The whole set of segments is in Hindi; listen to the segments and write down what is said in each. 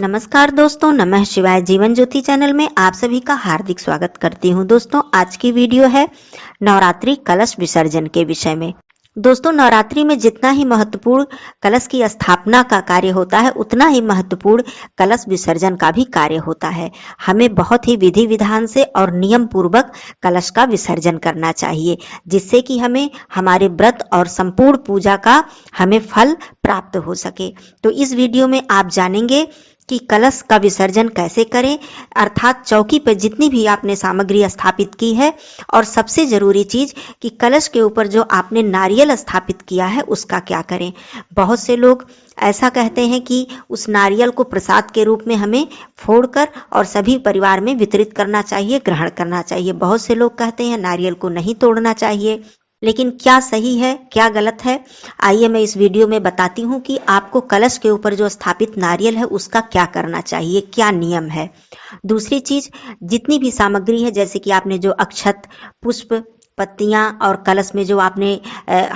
नमस्कार दोस्तों, नमः शिवाय। जीवन ज्योति चैनल में आप सभी का हार्दिक स्वागत करती हूं। दोस्तों, आज की वीडियो है नवरात्रि कलश विसर्जन के विषय में। दोस्तों, नवरात्रि में जितना ही महत्वपूर्ण कलश की स्थापना का कार्य होता है, उतना ही महत्वपूर्ण कलश विसर्जन का भी कार्य होता है। हमें बहुत ही विधि विधान से और नियम पूर्वक कलश का विसर्जन करना चाहिए, जिससे कि हमें हमारे व्रत और संपूर्ण पूजा का हमें फल प्राप्त हो सके। तो इस वीडियो में आप जानेंगे कि कलश का विसर्जन कैसे करें, अर्थात चौकी पर जितनी भी आपने सामग्री स्थापित की है, और सबसे जरूरी चीज कि कलश के ऊपर जो आपने नारियल स्थापित किया है उसका क्या करें। बहुत से लोग ऐसा कहते हैं कि उस नारियल को प्रसाद के रूप में हमें फोड़कर और सभी परिवार में वितरित करना चाहिए, ग्रहण करना चाहिए। बहुत से लोग कहते हैं नारियल को नहीं तोड़ना चाहिए, लेकिन क्या सही है क्या गलत है, आइए मैं इस वीडियो में बताती हूँ कि आपको कलश के ऊपर जो स्थापित नारियल है उसका क्या करना चाहिए, क्या नियम है। दूसरी चीज, जितनी भी सामग्री है, जैसे कि आपने जो अक्षत, पुष्प, पत्तियां और कलश में जो आपने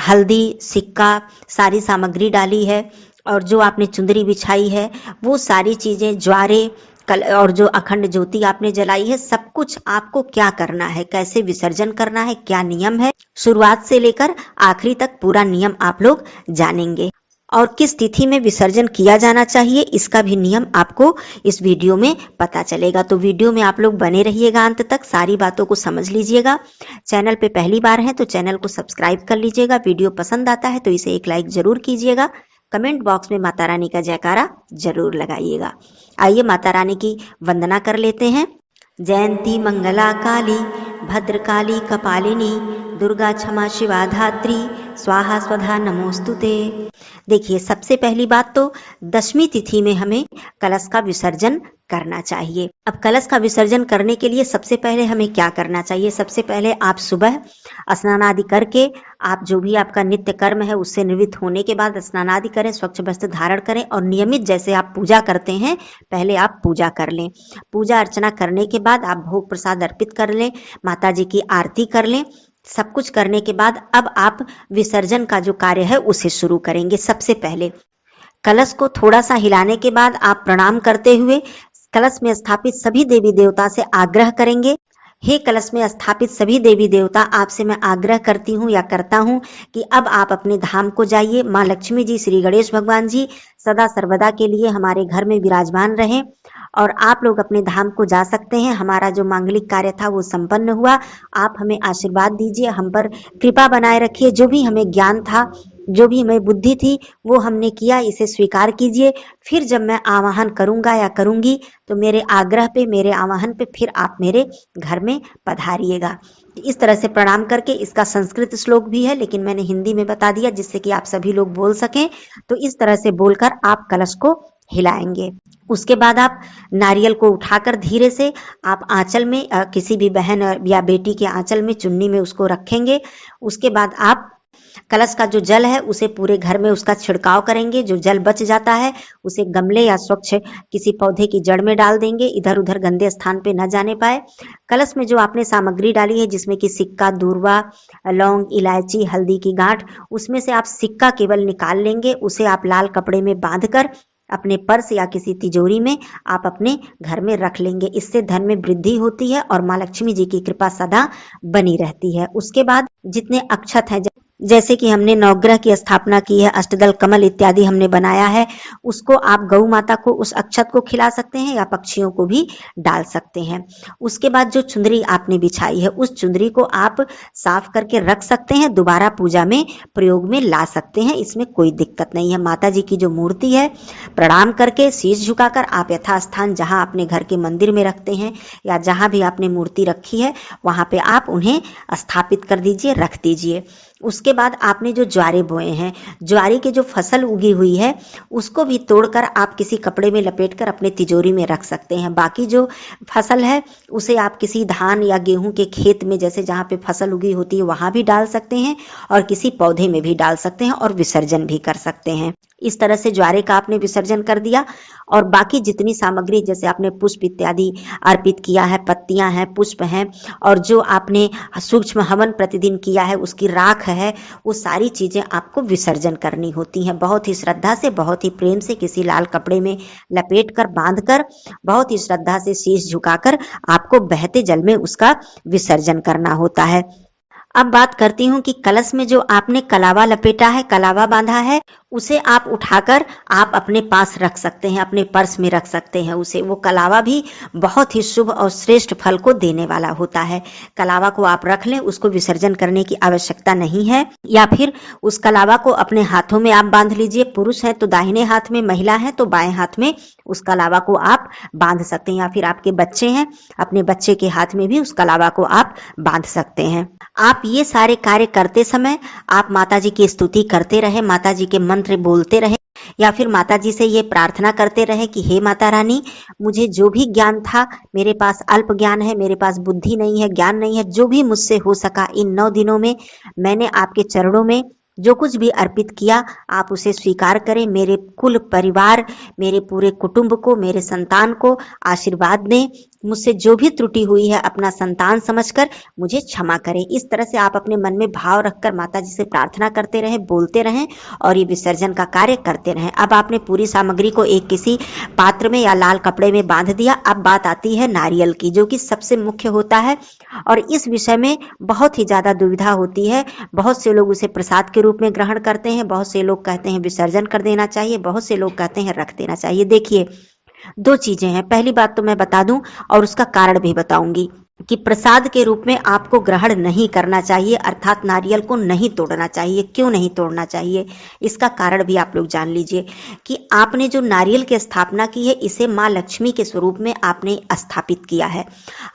हल्दी, सिक्का, सारी सामग्री डाली है और जो आपने चुंदरी बिछाई है, वो सारी चीजें, ज्वारे और जो अखंड ज्योति आपने जलाई है, सब कुछ आपको क्या करना है, कैसे विसर्जन करना है, क्या नियम है, शुरुआत से लेकर आखिरी तक पूरा नियम आप लोग जानेंगे। और किस तिथि में विसर्जन किया जाना चाहिए, इसका भी नियम आपको इस वीडियो में पता चलेगा। तो वीडियो में आप लोग बने रहिएगा, अंत तक सारी बातों को समझ लीजिएगा। चैनल पे पहली बार है तो चैनल को सब्सक्राइब कर लीजिएगा। वीडियो पसंद आता है तो इसे एक लाइक जरूर कीजिएगा। कमेंट बॉक्स में माता रानी का जयकारा जरूर लगाइएगा। आइए माता रानी की वंदना कर लेते हैं। जयंती मंगला काली, भद्रकाली कपालिनी, दुर्गा क्षमा शिवा धात्री, स्वाहा स्वधा नमोस्तुते। देखिए, सबसे पहली बात तो दशमी तिथि में हमें कलश का विसर्जन करना चाहिए। अब कलश का विसर्जन करने के लिए सबसे पहले हमें क्या करना चाहिए। सबसे पहले आप सुबह स्नान आदि करके, आप जो भी आपका नित्य कर्म है उससे निवृत्त होने के बाद स्नान आदि करें, स्वच्छ वस्त्र धारण करें और नियमित जैसे आप पूजा करते हैं पहले आप पूजा कर लें। पूजा अर्चना करने के बाद आप भोग प्रसाद अर्पित कर लें, माता जी की आरती कर लें। सब कुछ करने के बाद अब आप विसर्जन का जो कार्य है उसे शुरू करेंगे। सबसे पहले कलश को थोड़ा सा हिलाने के बाद आप प्रणाम करते हुए कलश में स्थापित सभी देवी देवता से आग्रह करेंगे। हे कलश में स्थापित सभी देवी देवता, आपसे मैं आग्रह करती हूँ या करता हूँ कि अब आप अपने धाम को जाइए। माँ लक्ष्मी जी, श्री गणेश भगवान जी सदा सर्वदा के लिए हमारे घर में विराजमान रहें और आप लोग अपने धाम को जा सकते हैं। हमारा जो मांगलिक कार्य था वो संपन्न हुआ। आप हमें आशीर्वाद दीजिए, हम पर कृपा बनाए रखिए। जो भी हमें ज्ञान था, जो भी हमें बुद्धि थी, वो हमने किया, इसे स्वीकार कीजिए। फिर जब मैं आवाहन करूंगा या करूंगी तो मेरे आग्रह पे, मेरे आवाहन पे फिर आप मेरे घर में पधारिएगा। इस तरह से प्रणाम करके, इसका संस्कृत श्लोक भी है लेकिन मैंने हिंदी में बता दिया जिससे कि आप सभी लोग बोल सकें। तो इस तरह से बोलकर आप कलश को हिलाएंगे। उसके बाद आप नारियल को उठाकर धीरे से आप आंचल में, किसी भी बहन या बेटी के आंचल में, चुन्नी में उसको रखेंगे। उसके बाद आप कलश का जो जल है उसे पूरे घर में उसका छिड़काव करेंगे। जो जल बच जाता है उसे गमले या स्वच्छ किसी पौधे की जड़ में डाल देंगे, इधर उधर गंदे स्थान पे न जाने पाए। कलश में जो आपने सामग्री डाली है, जिसमें कि सिक्का, दूर्वा, लौंग, इलायची, हल्दी की गांठ, उसमें से आप सिक्का केवल निकाल लेंगे। उसे आप लाल कपड़े में बांधकर अपने पर्स या किसी तिजोरी में आप अपने घर में रख लेंगे। इससे धन में वृद्धि होती है और माँ लक्ष्मी जी की कृपा सदा बनी रहती है। उसके बाद जितने अक्षत हैं, जैसे कि हमने नवग्रह की स्थापना की है, अष्टदल कमल इत्यादि हमने बनाया है, उसको आप गौ माता को उस अक्षत को खिला सकते हैं या पक्षियों को भी डाल सकते हैं। उसके बाद जो चुंदरी आपने बिछाई है उस चुंदरी को आप साफ करके रख सकते हैं, दोबारा पूजा में प्रयोग में ला सकते हैं, इसमें कोई दिक्कत नहीं है। माता जी की जो मूर्ति है, प्रणाम करके शीश झुकाकर आप यथास्थान जहां अपने घर के मंदिर में रखते हैं या जहां भी आपने मूर्ति रखी है वहां पे आप उन्हें स्थापित कर दीजिए, रख दीजिए। उसके बाद आपने जो ज्वारे बोए हैं, ज्वारी की जो फसल उगी हुई है उसको भी तोड़कर आप किसी कपड़े में लपेटकर अपने तिजोरी में रख सकते हैं। बाकी जो फसल है उसे आप किसी धान या गेहूं के खेत में, जैसे जहां पे फसल उगी होती है, वहां भी डाल सकते हैं और किसी पौधे में भी डाल सकते हैं और विसर्जन भी कर सकते हैं। इस तरह से ज्वारे का आपने विसर्जन कर दिया और बाकी जितनी सामग्री जैसे आपने पुष्प इत्यादि अर्पित किया है, पत्तियां हैं, पुष्प हैं और जो आपने सूक्ष्म हवन प्रतिदिन किया है उसकी राख है, वो सारी चीजें आपको विसर्जन करनी होती हैं। बहुत ही श्रद्धा से, बहुत ही प्रेम से किसी लाल कपड़े में लपेट कर, बांध कर, बहुत ही श्रद्धा से शीश झुकाकर आपको बहते जल में उसका विसर्जन करना होता है। अब बात करती हूँ कि कलश में जो आपने कलावा लपेटा है, कलावा बांधा है, उसे आप उठाकर आप अपने पास रख सकते हैं, अपने पर्स में रख सकते हैं उसे। वो कलावा भी बहुत ही शुभ और श्रेष्ठ फल को देने वाला होता है। कलावा को आप रख लें, उसको विसर्जन करने की आवश्यकता नहीं है। या फिर उस कलावा को अपने हाथों में आप बांध लीजिए। पुरुष हैं तो दाहिने हाथ में, महिला है तो बाएं हाथ में उस कलावा को आप बांध सकते हैं। या फिर आपके बच्चे हैं, अपने बच्चे के हाथ में भी उस कलावा को आप बांध सकते हैं। आप ये सारे कार्य करते समय आप माता जी की स्तुति करते रहे, माता जी के मंत्र बोलते रहे, या फिर माता जी से ये प्रार्थना करते रहे कि हे माता रानी, मुझे जो भी ज्ञान था, मेरे पास अल्प ज्ञान है, मेरे पास बुद्धि नहीं है, ज्ञान नहीं है, जो भी मुझसे हो सका इन 9 दिनों में मैंने आपके चरणों में जो कुछ भी अर्पित किया, आप उसे स्वीकार करें। मेरे कुल परिवार, मेरे पूरे कुटुंब को, मेरे संतान को आशीर्वाद दें। मुझसे जो भी त्रुटि हुई है अपना संतान समझकर मुझे क्षमा करें। इस तरह से आप अपने मन में भाव रखकर माता जी से प्रार्थना करते रहें, बोलते रहें और ये विसर्जन का कार्य करते रहें। अब आपने पूरी सामग्री को एक किसी पात्र में या लाल कपड़े में बांध दिया। अब बात आती है नारियल की, जो कि सबसे मुख्य होता है और इस विषय में बहुत ही ज्यादा दुविधा होती है। बहुत से लोग उसे प्रसाद के रूप में ग्रहण करते हैं, बहुत से लोग कहते हैं विसर्जन कर देना चाहिए, बहुत से लोग कहते हैं रख देना चाहिए। देखिए, 2 चीजें हैं। पहली बात तो मैं बता दूं और उसका कारण भी बताऊंगी कि प्रसाद के रूप में आपको ग्रहण नहीं करना चाहिए, अर्थात नारियल को नहीं तोड़ना चाहिए। क्यों नहीं तोड़ना चाहिए, इसका कारण भी आप लोग जान लीजिए कि आपने जो नारियल की स्थापना की है, इसे माँ लक्ष्मी के स्वरूप में आपने स्थापित किया है।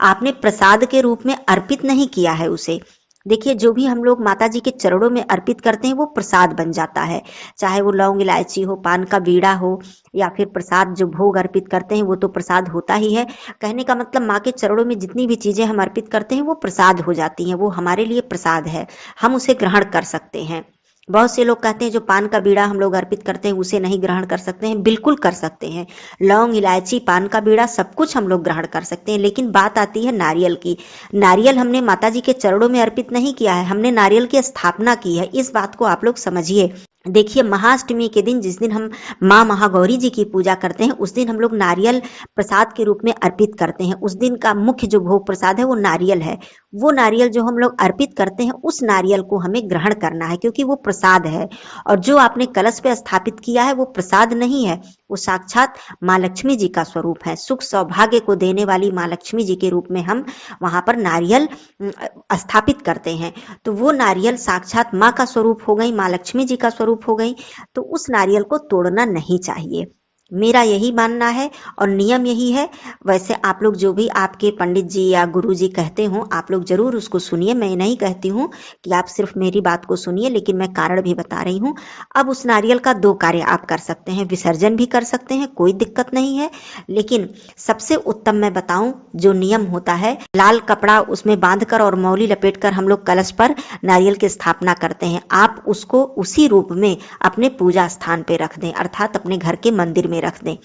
आपने प्रसाद के रूप में अर्पित नहीं किया है उसे। देखिए, जो भी हम लोग माता जी के चरणों में अर्पित करते हैं वो प्रसाद बन जाता है, चाहे वो लौंग इलायची हो, पान का बीड़ा हो, या फिर प्रसाद जो भोग अर्पित करते हैं वो तो प्रसाद होता ही है। कहने का मतलब माँ के चरणों में जितनी भी चीजें हम अर्पित करते हैं वो प्रसाद हो जाती हैं, वो हमारे लिए प्रसाद है, हम उसे ग्रहण कर सकते हैं। बहुत से लोग कहते हैं जो पान का बीड़ा हम लोग अर्पित करते हैं उसे नहीं ग्रहण कर सकते हैं। बिल्कुल कर सकते हैं, लौंग इलायची, पान का बीड़ा सब कुछ हम लोग ग्रहण कर सकते हैं। लेकिन बात आती है नारियल की। नारियल हमने माता जी के चरणों में अर्पित नहीं किया है, हमने नारियल की स्थापना की है। इस बात को आप लोग समझिए। देखिए, महाअष्टमी के दिन जिस दिन हम माँ महागौरी जी की पूजा करते हैं, उस दिन हम लोग नारियल प्रसाद के रूप में अर्पित करते हैं। उस दिन का मुख्य जो भोग प्रसाद है वो नारियल है। वो नारियल जो हम लोग अर्पित करते हैं, उस नारियल को हमें ग्रहण करना है, क्योंकि वो प्रसाद है। और जो आपने कलश पे स्थापित किया है वो प्रसाद नहीं है, वो साक्षात माँ लक्ष्मी जी का स्वरूप है। सुख सौभाग्य को देने वाली माँ लक्ष्मी जी के रूप में हम वहां पर नारियल स्थापित करते हैं। तो वो नारियल साक्षात माँ का स्वरूप हो गई, माँ लक्ष्मी जी का स्वरूप हो गई। तो उस नारियल को तोड़ना नहीं चाहिए, मेरा यही मानना है और नियम यही है। वैसे आप लोग जो भी आपके पंडित जी या गुरु जी कहते हो, आप लोग जरूर उसको सुनिए। मैं नहीं कहती हूँ कि आप सिर्फ मेरी बात को सुनिए, लेकिन मैं कारण भी बता रही हूँ। अब उस नारियल का 2 कार्य आप कर सकते हैं, विसर्जन भी कर सकते हैं, कोई दिक्कत नहीं है। लेकिन सबसे उत्तम मैं बताऊं जो नियम होता है, लाल कपड़ा उसमें बांधकर और मौली लपेटकर हम लोग कलश पर नारियल की स्थापना करते हैं। आप उसको उसी रूप में अपने पूजा स्थान पे रख दें, अर्थात अपने घर के मंदिर में रख दें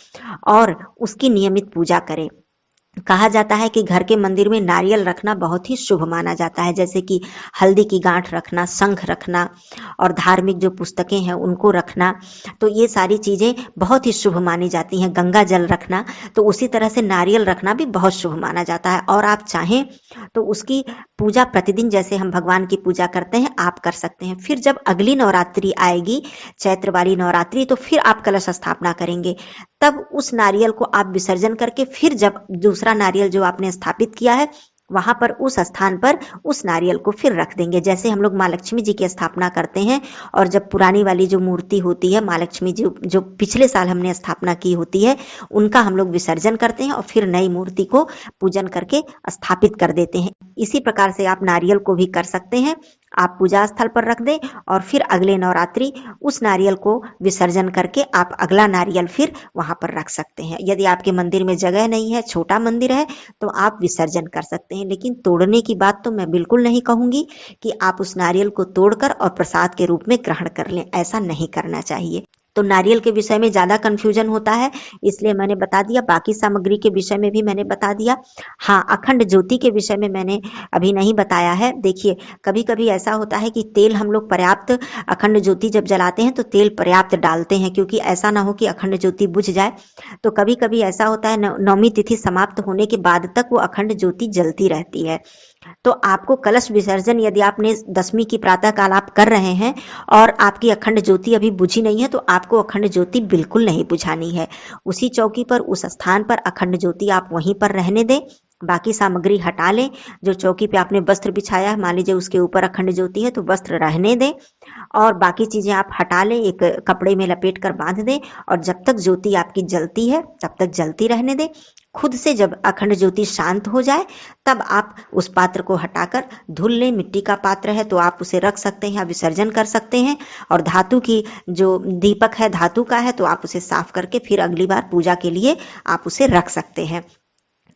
और उसकी नियमित पूजा करें। कहा जाता है कि घर के मंदिर में नारियल रखना बहुत ही शुभ माना जाता है, जैसे कि हल्दी की गांठ रखना, शंख रखना और धार्मिक जो पुस्तकें हैं उनको रखना। तो ये सारी चीजें बहुत ही शुभ मानी जाती हैं। गंगा जल रखना, तो उसी तरह से नारियल रखना भी बहुत शुभ माना जाता है। और आप चाहें तो उसकी पूजा प्रतिदिन जैसे हम भगवान की पूजा करते हैं आप कर सकते हैं। फिर जब अगली नवरात्रि आएगी, चैत्र वाली नवरात्रि, तो फिर आप कलश स्थापना करेंगे। तब उस नारियल को आप विसर्जन करके फिर जब दूसरा नारियल जो आपने स्थापित किया है वहां पर उस स्थान पर उस नारियल को फिर रख देंगे। जैसे हम लोग माँ लक्ष्मी जी की स्थापना करते हैं और जब पुरानी वाली जो मूर्ति होती है माँ लक्ष्मी जी जो पिछले साल हमने स्थापना की होती है, उनका हम लोग विसर्जन करते हैं और फिर नई मूर्ति को पूजन करके स्थापित कर देते हैं। इसी प्रकार से आप नारियल को भी कर सकते हैं। आप पूजा स्थल पर रख दें और फिर अगले नवरात्रि उस नारियल को विसर्जन करके आप अगला नारियल फिर वहां पर रख सकते हैं। यदि आपके मंदिर में जगह नहीं है, छोटा मंदिर है, तो आप विसर्जन कर सकते हैं। लेकिन तोड़ने की बात तो मैं बिल्कुल नहीं कहूंगी कि आप उस नारियल को तोड़कर और प्रसाद के रूप में ग्रहण कर लें, ऐसा नहीं करना चाहिए। तो नारियल के विषय में ज़्यादा कन्फ्यूजन होता है, इसलिए मैंने बता दिया। बाकी सामग्री के विषय में भी मैंने बता दिया। हाँ, अखंड ज्योति के विषय में मैंने अभी नहीं बताया है। देखिए, कभी कभी ऐसा होता है कि तेल हम लोग पर्याप्त, अखंड ज्योति जब जलाते हैं तो तेल पर्याप्त डालते हैं, क्योंकि ऐसा ना हो कि अखंड ज्योति बुझ जाए। तो कभी कभी ऐसा होता है नौमी तिथि समाप्त होने के बाद तक वो अखंड ज्योति जलती रहती है। तो आपको कलश विसर्जन, यदि आपने 10वीं की प्रातः काल आप कर रहे हैं और आपकी अखंड ज्योति अभी बुझी नहीं है, तो आपको अखंड ज्योति बिल्कुल नहीं बुझानी है। उसी चौकी पर, उस स्थान पर अखंड ज्योति आप वहीं पर रहने दें। बाकी सामग्री हटा लें। जो चौकी पे आपने वस्त्र बिछाया है, मान लीजिए उसके ऊपर अखंड ज्योति है, तो वस्त्र रहने दें और बाकी चीजें आप हटा लें, एक कपड़े में लपेट कर बांध दें और जब तक ज्योति आपकी जलती है तब तक जलती रहने दें। खुद से जब अखंड ज्योति शांत हो जाए तब आप उस पात्र को हटाकर धुल लें। मिट्टी का पात्र है तो आप उसे रख सकते हैं या विसर्जन कर सकते हैं, और धातु की जो दीपक है धातु का है तो आप उसे साफ करके फिर अगली बार पूजा के लिए आप उसे रख सकते हैं।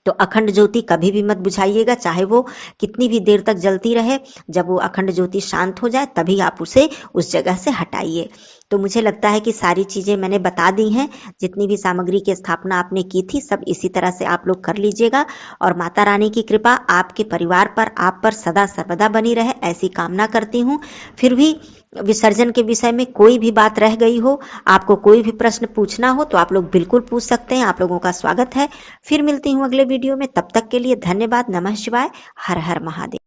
तो अखंड ज्योति कभी भी मत बुझाइएगा, चाहे वो कितनी भी देर तक जलती रहे। जब वो अखंड ज्योति शांत हो जाए तभी आप उसे उस जगह से हटाइए। तो मुझे लगता है कि सारी चीजें मैंने बता दी हैं। जितनी भी सामग्री की स्थापना आपने की थी सब इसी तरह से आप लोग कर लीजिएगा, और माता रानी की कृपा आपके परिवार पर, आप पर सदा सर्वदा बनी रहे, ऐसी कामना करती हूँ। फिर भी विसर्जन के विषय में कोई भी बात रह गई हो, आपको कोई भी प्रश्न पूछना हो तो आप लोग बिल्कुल पूछ सकते हैं। आप लोगों का स्वागत है। फिर मिलती हूँ अगले वीडियो में, तब तक के लिए धन्यवाद। नमः शिवाय। हर हर महादेव।